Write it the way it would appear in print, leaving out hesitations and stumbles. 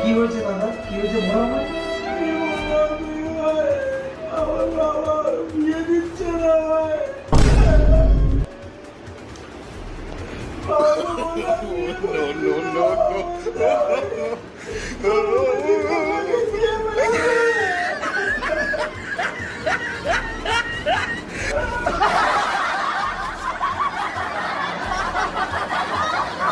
কি হয়েছে দাদা, কি হয়েছে বলো আমায়? আমার বাবা বিয়ে দিচ্ছে না আমায়। No, no, no, no.